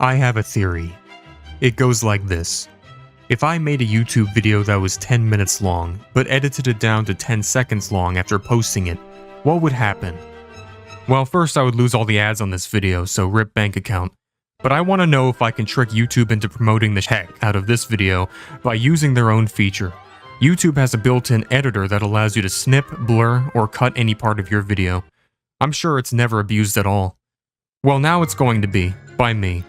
I have a theory. It goes like this. If I made a YouTube video that was 10 minutes long, but edited it down to 10 seconds long after posting it, what would happen? Well, first I would lose all the ads on this video, so rip bank account. But I want to know if I can trick YouTube into promoting the heck out of this video by using their own feature. YouTube has a built-in editor that allows you to snip, blur, or cut any part of your video. I'm sure it's never abused at all. Well, now it's going to be, by me.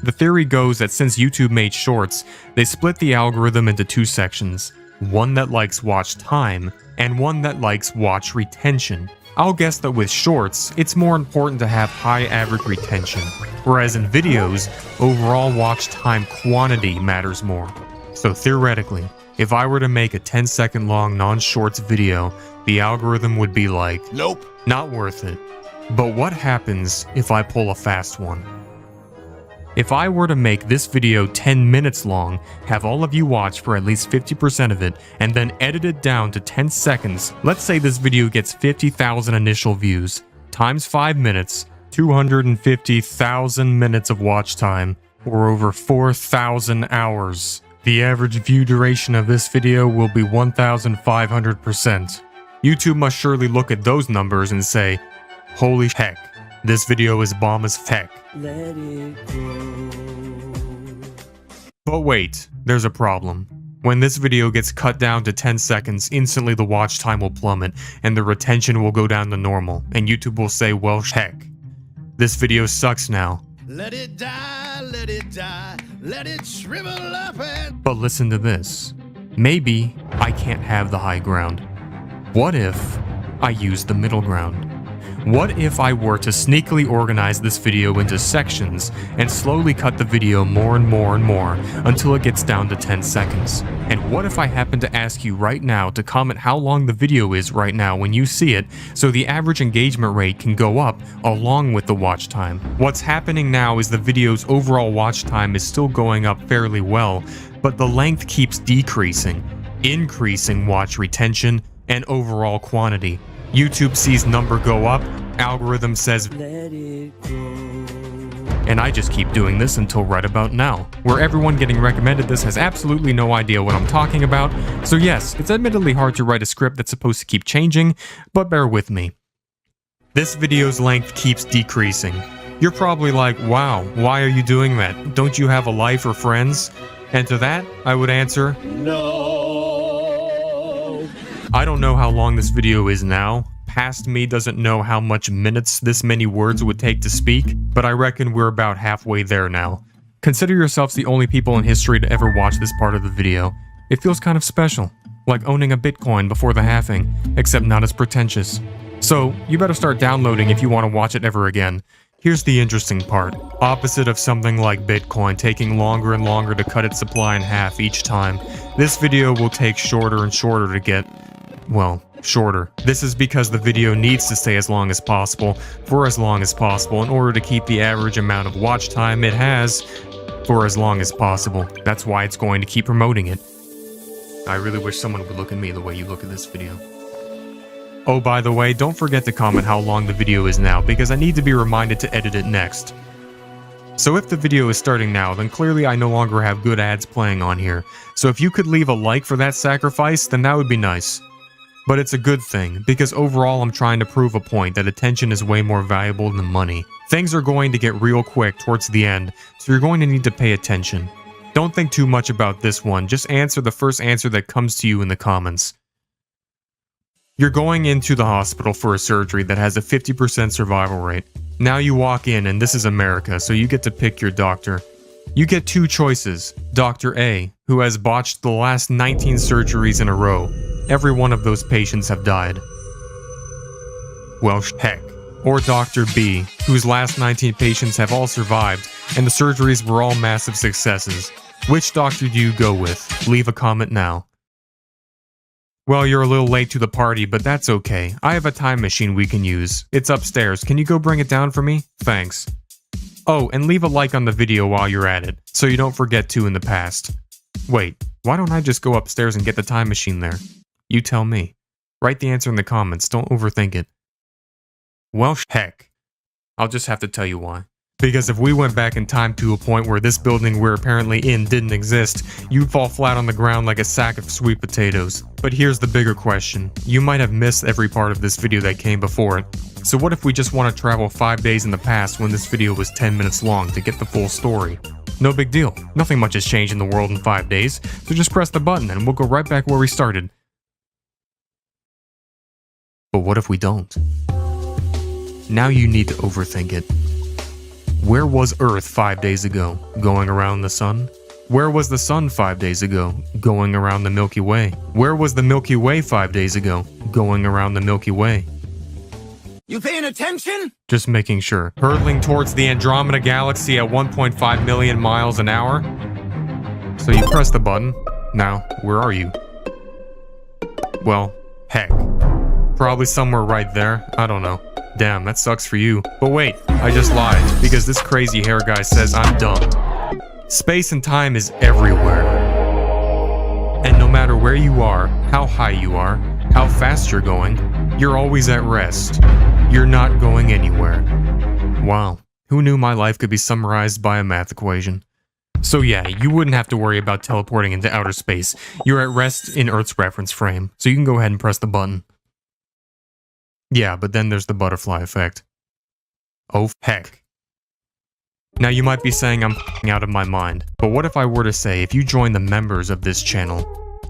The theory goes that since YouTube made shorts, they split the algorithm into two sections. One that likes watch time, and one that likes watch retention. I'll guess that with shorts, it's more important to have high average retention, whereas in videos, overall watch time quantity matters more. So theoretically, if I were to make a 10-second long non-shorts video, the algorithm would be like, nope, not worth it. But what happens if I pull a fast one? If I were to make this video 10 minutes long, have all of you watch for at least 50% of it, and then edit it down to 10 seconds, let's say this video gets 50,000 initial views, times 5 minutes, 250,000 minutes of watch time, or over 4,000 hours. The average view duration of this video will be 1,500%. YouTube must surely look at those numbers and say, holy heck, this video is bomb as heck. Let it go. But wait, there's a problem. When this video gets cut down to 10 seconds, instantly the watch time will plummet, and the retention will go down to normal, and YouTube will say, well, heck, this video sucks now. Let it die, let it shrivel up and... But listen to this. Maybe I can't have the high ground. What if I use the middle ground? What if I were to sneakily organize this video into sections and slowly cut the video more and more and more until it gets down to 10 seconds? And what if I happen to ask you right now to comment how long the video is right now when you see it so the average engagement rate can go up along with the watch time? What's happening now is the video's overall watch time is still going up fairly well, but the length keeps decreasing, increasing watch retention and overall quantity. YouTube sees number go up, algorithm says let it go. And I just keep doing this until right about now, where everyone getting recommended this has absolutely no idea what I'm talking about. So yes, it's admittedly hard to write a script that's supposed to keep changing, but bear with me. This video's length keeps decreasing. You're probably like, wow, why are you doing that? Don't you have a life or friends? And to that, I would answer, no. I don't know how long this video is now. Past me doesn't know how much minutes this many words would take to speak, but I reckon we're about halfway there now. Consider yourselves the only people in history to ever watch this part of the video. It feels kind of special, like owning a Bitcoin before the halving, except not as pretentious. So, you better start downloading if you want to watch it ever again. Here's the interesting part. Opposite of something like Bitcoin taking longer and longer to cut its supply in half each time, this video will take shorter and shorter to get, well, shorter. This is because the video needs to stay as long as possible for as long as possible in order to keep the average amount of watch time it has for as long as possible. That's why it's going to keep promoting it. I really wish someone would look at me the way you look at this video. Oh, by the way, don't forget to comment how long the video is now, because I need to be reminded to edit it next. So if the video is starting now, then clearly I no longer have good ads playing on here. So if you could leave a like for that sacrifice, then that would be nice. But it's a good thing, because overall I'm trying to prove a point that attention is way more valuable than money. Things are going to get real quick towards the end, so you're going to need to pay attention. Don't think too much about this one, just answer the first answer that comes to you in the comments. You're going into the hospital for a surgery that has a 50% survival rate. Now you walk in, and this is America, so you get to pick your doctor. You get two choices. Dr. A, who has botched the last 19 surgeries in a row. Every one of those patients have died. Well, heck. Or Dr. B, whose last 19 patients have all survived, and the surgeries were all massive successes. Which doctor do you go with? Leave a comment now. Well, you're a little late to the party, but that's okay. I have a time machine we can use. It's upstairs. Can you go bring it down for me? Thanks. Oh, and leave a like on the video while you're at it, so you don't forget to in the past. Wait, why don't I just go upstairs and get the time machine there? You tell me. Write the answer in the comments, don't overthink it. Well, heck. I'll just have to tell you why. Because if we went back in time to a point where this building we're apparently in didn't exist, you'd fall flat on the ground like a sack of sweet potatoes. But here's the bigger question. You might have missed every part of this video that came before it. So what if we just want to travel 5 days in the past when this video was 10 minutes long to get the full story? No big deal. Nothing much has changed in the world in 5 days, so just press the button and we'll go right back where we started. But what if we don't? Now you need to overthink it. Where was Earth 5 days ago? Going around the sun? Where was the sun 5 days ago? Going around the Milky Way? Where was the Milky Way 5 days ago? Going around the Milky Way? You paying attention? Just making sure. Hurtling towards the Andromeda Galaxy at 1.5 million miles an hour? So you press the button. Now, where are you? Well, heck. Probably somewhere right there. I don't know. Damn, that sucks for you. But wait, I just lied, because this crazy hair guy says I'm dumb. Space and time is everywhere. And no matter where you are, how high you are, how fast you're going, you're always at rest. You're not going anywhere. Wow, who knew my life could be summarized by a math equation? So yeah, you wouldn't have to worry about teleporting into outer space. You're at rest in Earth's reference frame, so you can go ahead and press the button. Yeah, but then there's the butterfly effect. Oh, heck. Now you might be saying I'm out of my mind, but what if I were to say if you join the members of this channel,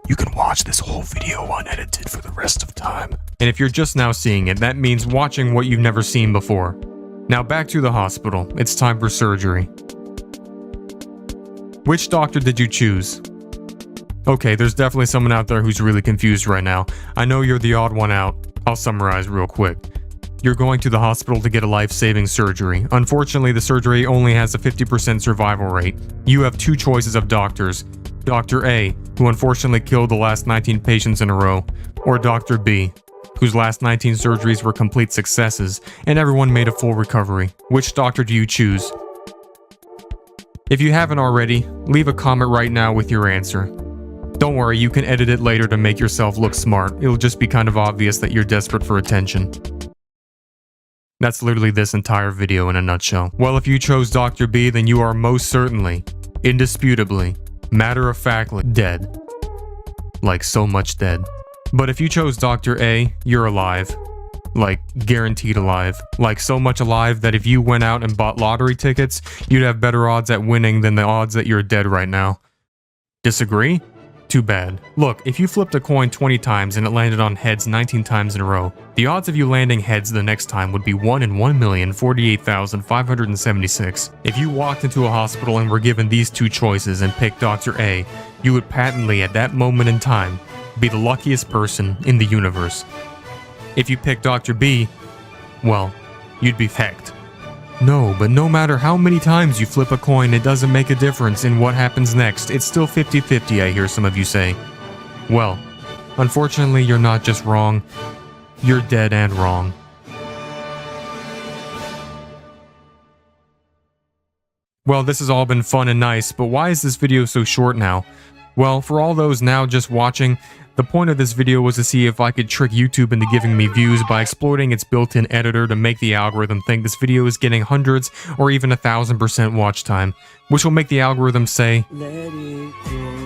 you can watch this whole video unedited for the rest of time. And if you're just now seeing it, that means watching what you've never seen before. Now back to the hospital. It's time for surgery. Which doctor did you choose? Okay, there's definitely someone out there who's really confused right now. I know you're the odd one out. I'll summarize real quick. You're going to the hospital to get a life-saving surgery. Unfortunately, the surgery only has a 50% survival rate. You have two choices of doctors. Dr. A, who unfortunately killed the last 19 patients in a row, or Dr. B, whose last 19 surgeries were complete successes, and everyone made a full recovery. Which doctor do you choose? If you haven't already, leave a comment right now with your answer. Don't worry, you can edit it later to make yourself look smart. It'll just be kind of obvious that you're desperate for attention. That's literally this entire video in a nutshell. Well, if you chose Dr. B, then you are most certainly, indisputably, matter-of-factly dead. Like so much dead. But if you chose Dr. A, you're alive. Like, guaranteed alive. Like so much alive that if you went out and bought lottery tickets, you'd have better odds at winning than the odds that you're dead right now. Disagree? Too bad. Look, if you flipped a coin 20 times and it landed on heads 19 times in a row, the odds of you landing heads the next time would be 1 in 1,048,576. If you walked into a hospital and were given these two choices and picked Dr. A, you would patently, at that moment in time, be the luckiest person in the universe. If you picked Dr. B, well, you'd be fecked. No, but no matter how many times you flip a coin, it doesn't make a difference in what happens next. It's still 50-50, I hear some of you say. Well, unfortunately, you're not just wrong. You're dead and wrong. Well, this has all been fun and nice, but why is this video so short now? Well, for all those now just watching, the point of this video was to see if I could trick YouTube into giving me views by exploiting its built-in editor to make the algorithm think this video is getting hundreds or even 1,000% watch time, which will make the algorithm say, "Let it go."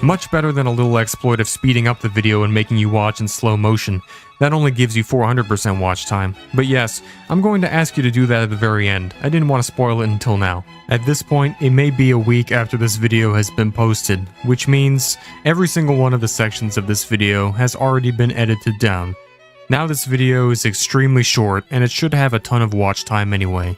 Much better than a little exploit of speeding up the video and making you watch in slow motion. That only gives you 400% watch time. But yes, I'm going to ask you to do that at the very end. I didn't want to spoil it until now. At this point, it may be a week after this video has been posted, which means every single one of the sections of this video has already been edited down. Now this video is extremely short, and it should have a ton of watch time anyway.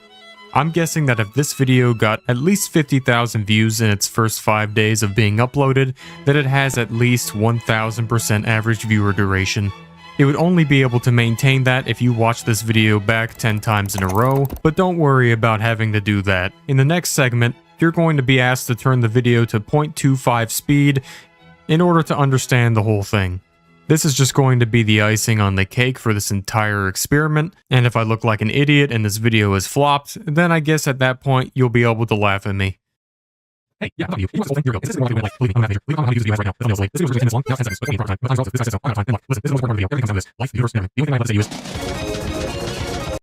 I'm guessing that if this video got at least 50,000 views in its first 5 days of being uploaded, that it has at least 1,000% average viewer duration. It would only be able to maintain that if you watch this video back 10 times in a row, but don't worry about having to do that. In the next segment, you're going to be asked to turn the video to 0.25 speed in order to understand the whole thing. This is just going to be the icing on the cake for this entire experiment, and if I look like an idiot and this video is flopped, then I guess at that point you'll be able to laugh at me. Hey, yeah, you. Here we go. This is what I'm like, leave a comment how to use the device right now. This video is 10 minutes long, now 10 seconds. Listen, this is the most important video. Everything comes out of this. Life, viewers, the only thing I have to say to you is